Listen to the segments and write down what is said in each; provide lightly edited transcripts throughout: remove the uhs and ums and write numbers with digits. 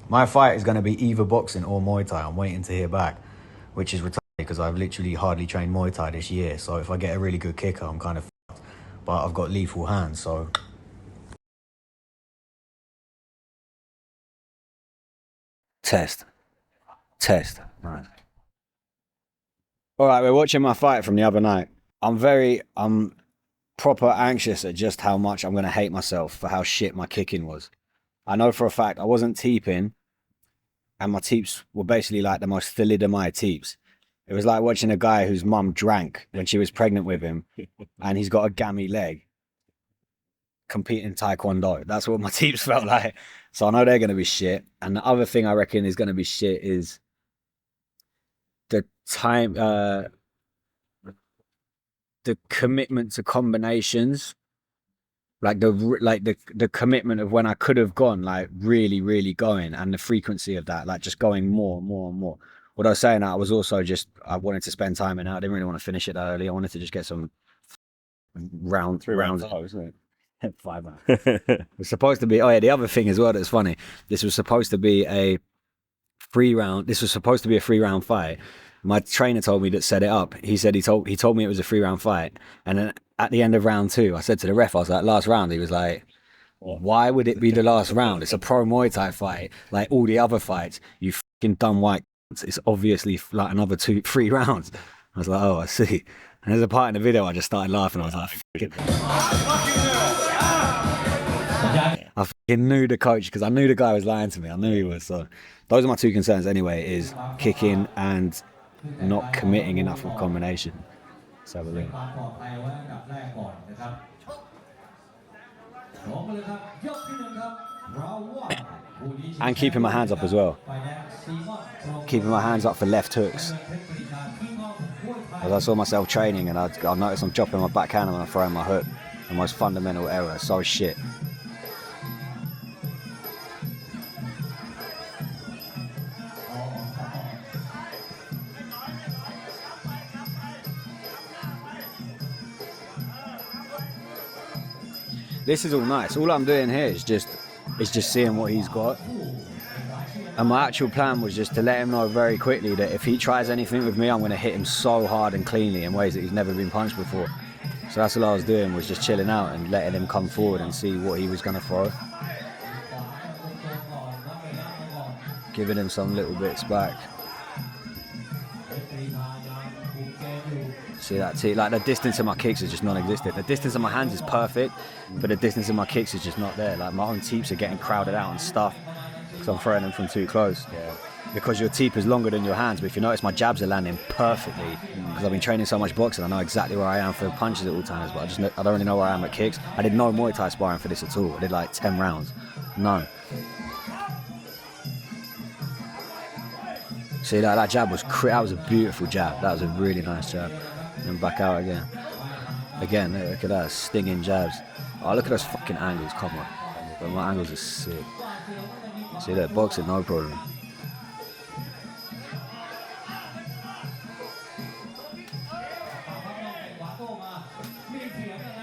My fight is going to be either boxing or Muay Thai. I'm waiting to hear back, which is retarded because I've literally hardly trained Muay Thai this year. So if I get a really good kicker, I'm kind of fucked. But I've got lethal hands, so... Test. Test. Right. All right, we're watching my fight from the other night. I'm proper anxious at just how much I'm going to hate myself for how shit my kicking was. I know for a fact I wasn't teeping, and my teeps were basically like the most thalidomide teeps. It was like watching a guy whose mum drank when she was pregnant with him, and he's got a gammy leg, compete in taekwondo. That's what my teeps felt like. So I know they're going to be shit. And the other thing I reckon is going to be shit is the time, the commitment to combinations, like the commitment of when I could have gone, like really going, and the frequency of that, like just going more and more and more. What I was saying, I was also just, I wanted to spend time in it. I didn't really want to finish it that early. I wanted to just get some rounds. Oh, isn't it? 5 rounds. It was supposed to be, oh yeah, the other thing as well that's funny, this was supposed to be a 3-round, this was supposed to be a 3-round fight. My trainer told me that set it up. He said he told me it was a 3-round fight. And then at the end of round 2, I said to the ref, I was like, last round. He was like, why would it be the last round? It's a pro Muay Thai fight. Like all the other fights, you fucking dumb white. It's obviously like another 3 rounds. I was like, oh, I see. And there's a part in the video I just started laughing. I was like, I fucking knew the coach because I knew the guy was lying to me. I knew he was. So those are my 2 concerns anyway, is kicking and not committing enough of combination. So and keeping my hands up as well. Keeping my hands up for left hooks. As I saw myself training and I noticed I'm dropping my backhand and I'm throwing my hook. The most fundamental error. So shit. This is all nice. All I'm doing here is just seeing what he's got. And my actual plan was just to let him know very quickly that if he tries anything with me, I'm going to hit him so hard and cleanly in ways that he's never been punched before. So that's all I was doing, was just chilling out and letting him come forward and see what he was going to throw. Giving him some little bits back. See that? See, like the distance of my kicks is just non-existent. The distance of my hands is perfect, but the distance of my kicks is just not there. Like my own teeps are getting crowded out and stuff because I'm throwing them from too close. Yeah. Because your teep is longer than your hands, but if you notice, my jabs are landing perfectly because I've been training so much boxing. I know exactly where I am for punches at all times, but I don't really know where I am at kicks. I did no Muay Thai sparring for this at all. I did like 10 rounds. None. See, that jab was that was a beautiful jab. That was a really nice jab. And back out again. Again, look at that, stinging jabs. Oh, look at those fucking angles, come on. But my angles are sick. See that, boxing, no problem.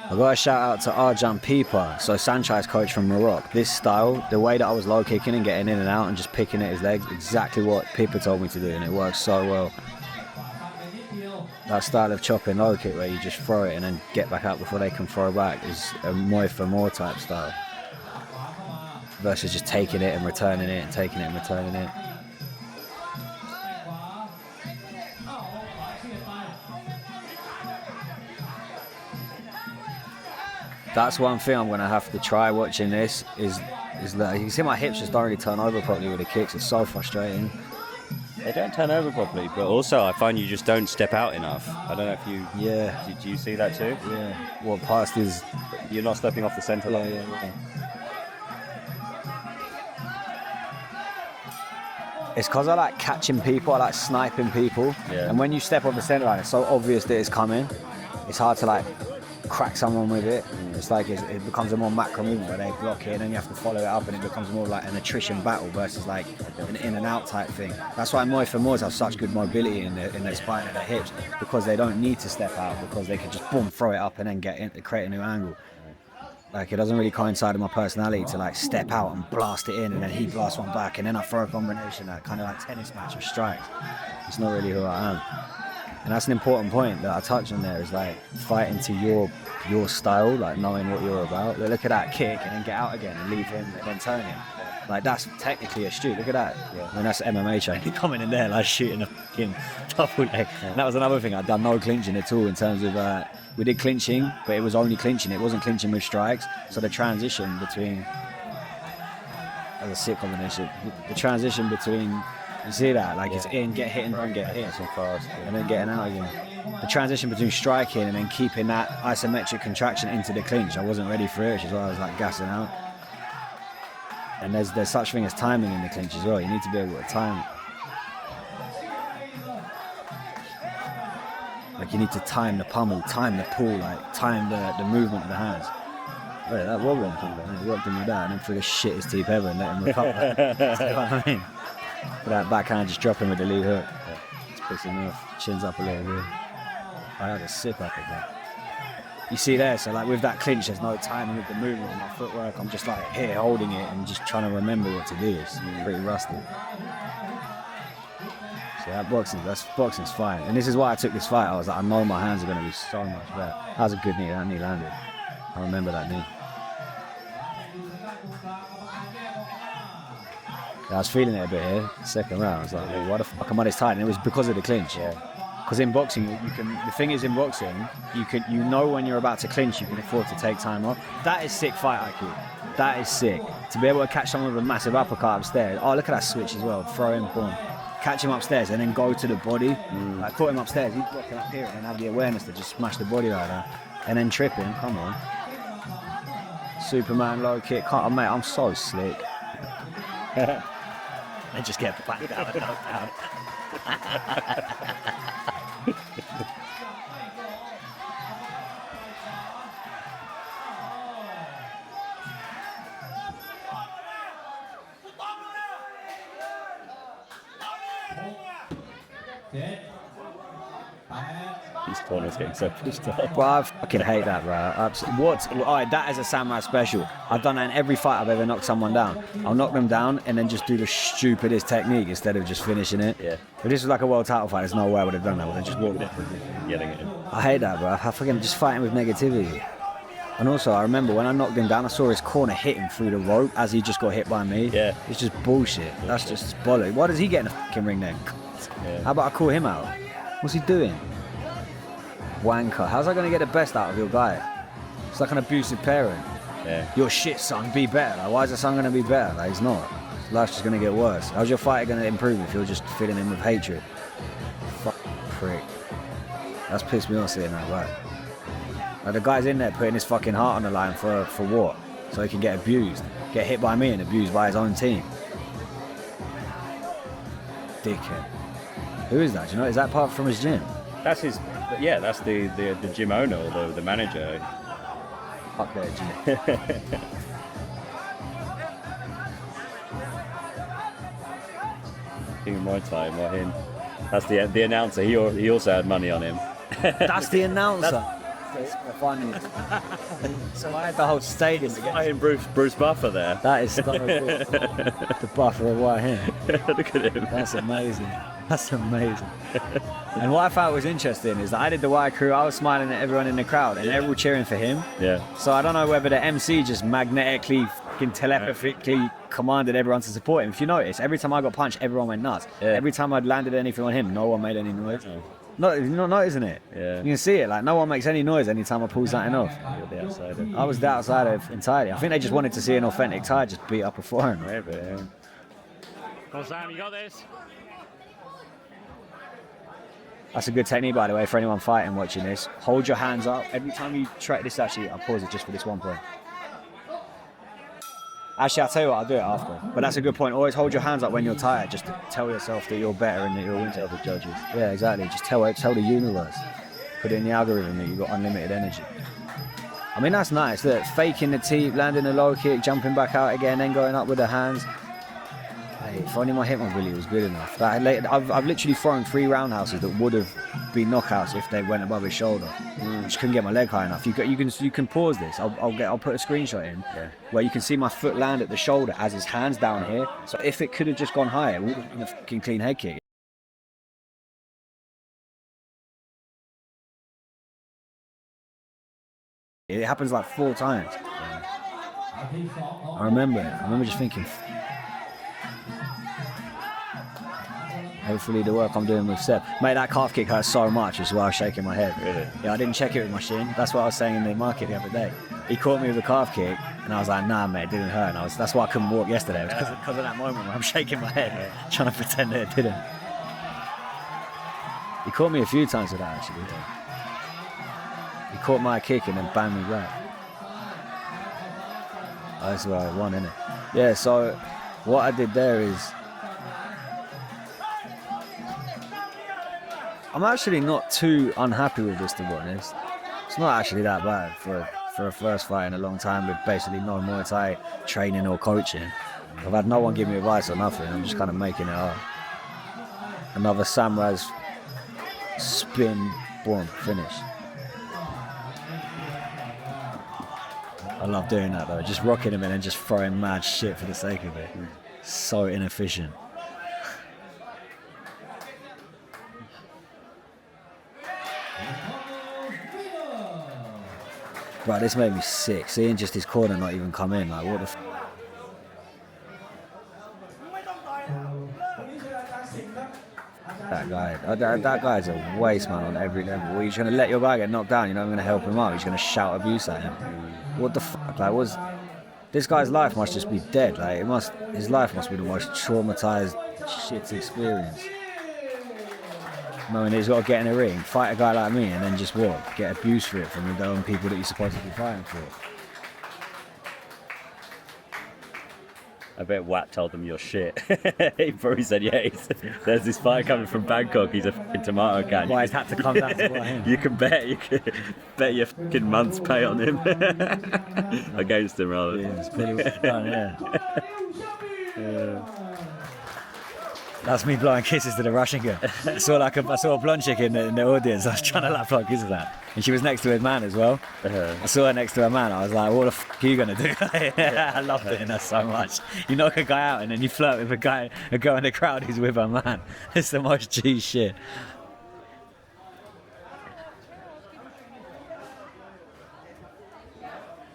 I got a shout out to Arjan Pipa, so Sanchez coach from Morocco. This style, the way that I was low kicking and getting in and out and just picking at his legs, exactly what Pipa told me to do, and it works so well. That style of chopping low kick where you just throw it and then get back up before they can throw back is a Muay for more type style. Versus just taking it and returning it and taking it and returning it. That's one thing I'm gonna have to try watching this is that you can see my hips just don't really turn over properly with the kicks. It's so frustrating. They don't turn over properly, but also I find you just don't step out enough. I don't know if you... Yeah. Did you see that too? Yeah. What past is... You're not stepping off the centre line. Yeah. It's because I like catching people, I like sniping people. Yeah. And when you step off the centre line, it's so obvious that it's coming. It's hard to like crack someone with it. It's like it becomes a more macro movement where they block it and then you have to follow it up and it becomes more like an attrition battle versus like an in and out type thing. That's why Muay for Moors have such good mobility in their spine and their hips, because they don't need to step out, because they can just boom, throw it up and then create a new angle. Like, it doesn't really coincide with my personality to like step out and blast it in, and then he blasts one back, and then I throw a combination, that kind of like tennis match of strikes. It's not really who I am. And that's an important point that I touched on there, is like fighting to your style, like knowing what you're about. Look at that kick and then get out again and leave him and then turn him. Like, that's technically astute. Look at that. Yeah. I mean, that's MMA training. Coming in there like shooting a fucking double leg. Yeah. And that was another thing. I'd done no clinching at all in terms of, we did clinching, but it was only clinching. It wasn't clinching with strikes. So the transition between, as a sick combination, the transition between, you see that? Like, it's in, get hit and don't get hit. So fast. Yeah. And then getting out again. The transition between striking and then keeping that isometric contraction into the clinch. I wasn't ready for it, which is why I was like gassing out. And there's such thing as timing in the clinch as well. You need to be able to time. Like, you need to time the pummel, time the pull, like time the movement of the hands. Wait, that wobbling thing, man, he rocked him with that and then threw the shittest teeth ever and let him recover. See what I mean? But that backhand just dropping with the lead hook. It's pissing me off. Chins up a little bit. I had a sip up of that. You see there, so like with that clinch, there's no timing with the movement and my footwork. I'm just like here holding it and just trying to remember what to do. It's pretty rusty. So that boxing's fine. And this is why I took this fight. I was like, I know my hands are going to be so much better. That was a good knee. That knee landed. I remember that knee. I was feeling it a bit here. Second round, I was like, well, why the fuck am I this tight? And it was because of the clinch. Yeah. Because in boxing, the thing is, in boxing, you know when you're about to clinch, you can afford to take time off. That is sick fight IQ. That is sick. To be able to catch someone with a massive uppercut upstairs. Oh, look at that switch as well. Throw him, boom. Catch him upstairs and then go to the body. Like, caught him upstairs, he's walking up here and then have the awareness to just smash the body like that. And then trip him, come on. Superman low kick. Oh, mate, I'm so slick. And just get back down and knocked down. These corners getting so pushed up. Bro, I fucking hate that, bro. Alright, that is a samurai special. I've done that in every fight I've ever knocked someone down. I'll knock them down and then just do the stupidest technique instead of just finishing it. Yeah. If this was like a world title fight, there's no way I would have done that. I would have just walked up. Yelling at him. I hate that, bro. I fucking just fighting with negativity. And also, I remember when I knocked him down, I saw his corner hit him through the rope as he just got hit by me. Yeah. It's just bullshit. That's just bollocks. Why does he get in the fucking ring then? Yeah. How about I call him out? What's he doing? Wanker. How's that going to get the best out of your guy? It's like an abusive parent. Yeah. Your shit, son, be better. Like, why is the son going to be better? Like, he's not. Life's just going to get worse. How's your fight going to improve if you're just filling him with hatred? Fuck prick. That's pissed me off seeing that, right? Like, the guy's in there putting his fucking heart on the line for what? So he can get abused. Get hit by me and abused by his own team. Dickhead. Who is that? Do you know? Is that part from his gym? That's his. Yeah, that's the gym owner or the manager. Fuck that gym. King Muay Thai, Mahin. That's the announcer. He also had money on him. That's the announcer. Funny. So I had the whole stadium again. And Bruce Buffer there. That is so good. The buffer of white hair. Look at him. That's amazing. That's amazing. And what I found was interesting is that I did the wire crew, I was smiling at everyone in the crowd and everyone cheering for him. Yeah. So I don't know whether the MC just magnetically, fucking telepathically commanded everyone to support him. If you notice, every time I got punched, everyone went nuts. Yeah. Every time I'd landed anything on him, no one made any noise. Oh. No, you're not noticing it. Yeah. You can see it, like no one makes any noise anytime I pull something off. You're the outsider. I was the outsider entirely. I think they just wanted to see an authentic Thai just beat up a foreigner. Maybe, yeah. Come on, Sam, you got this. That's a good technique, by the way, for anyone fighting watching this. Hold your hands up. Every time you try this, actually, I'll pause it just for this one point. Actually, I'll tell you what, I'll do it after. But that's a good point. Always hold your hands up when you're tired. Just to tell yourself that you're better and that you'll win to other judges. Yeah, exactly. Just tell the universe. Put it in the algorithm that you've got unlimited energy. I mean, that's nice. Look, faking the teep, landing a low kick, jumping back out again, then going up with the hands. if only my hip mobility was good enough. I've literally thrown 3 roundhouses that would have been knockouts if they went above his shoulder. Just couldn't get my leg high enough. You can pause this. I'll put a screenshot in where you can see my foot land at the shoulder as his hands down here. So if it could have just gone higher, it would have been a fucking clean head kick. It happens like 4 times. I remember it. I remember just thinking, hopefully the work I'm doing with Seb. Mate, that calf kick hurt so much, which is why I was shaking my head. Really? Yeah, I didn't check it with my shin. That's what I was saying in the market the other day. He caught me with a calf kick, and I was like, nah, mate, it didn't hurt. And that's why I couldn't walk yesterday. It was because of that moment where I'm shaking my head, trying to pretend that it didn't. He caught me a few times with that, actually. He caught my kick and then banged me back. Oh, that's where I won, innit? Yeah, so what I did there is, I'm actually not too unhappy with this, to be honest. It's not actually that bad for a first fight in a long time with basically no Muay Thai training or coaching. I've had no one give me advice or nothing. I'm just kind of making it up. Another Samraz spin, boom, finish. I love doing that though, just rocking him and then just throwing mad shit for the sake of it. So inefficient. Right, this made me sick. Seeing just his corner not even come in, like what the that guy's a waste, man, on every level. Well, you're trying to let your guy get knocked down, you're not going to help him out, you're going to shout abuse at him. What the fuck, like, this guy's life must just be dead, like, his life must be the most traumatized shit experience. Knowing that he's got to get in a ring, fight a guy like me, and then just what? Get abused for it from the own people that you're supposed to be fighting for. I bet Watt told them you're shit. He probably said, yeah, there's this fight coming from Bangkok, he's a fucking tomato can. Why he's had to come down to fight him. You can bet your fucking month's pay on him. Against him, rather. Yeah, it's pretty well done, yeah. That's me blowing kisses to the Russian girl. I saw a blonde chick in the audience. I was trying to like blow kisses at her. And she was next to her man as well. I saw her next to her man. I was like, what the fuck are you gonna do? I love doing that so much. You knock a guy out and then you flirt with a girl in the crowd who's with her man. It's the most G shit.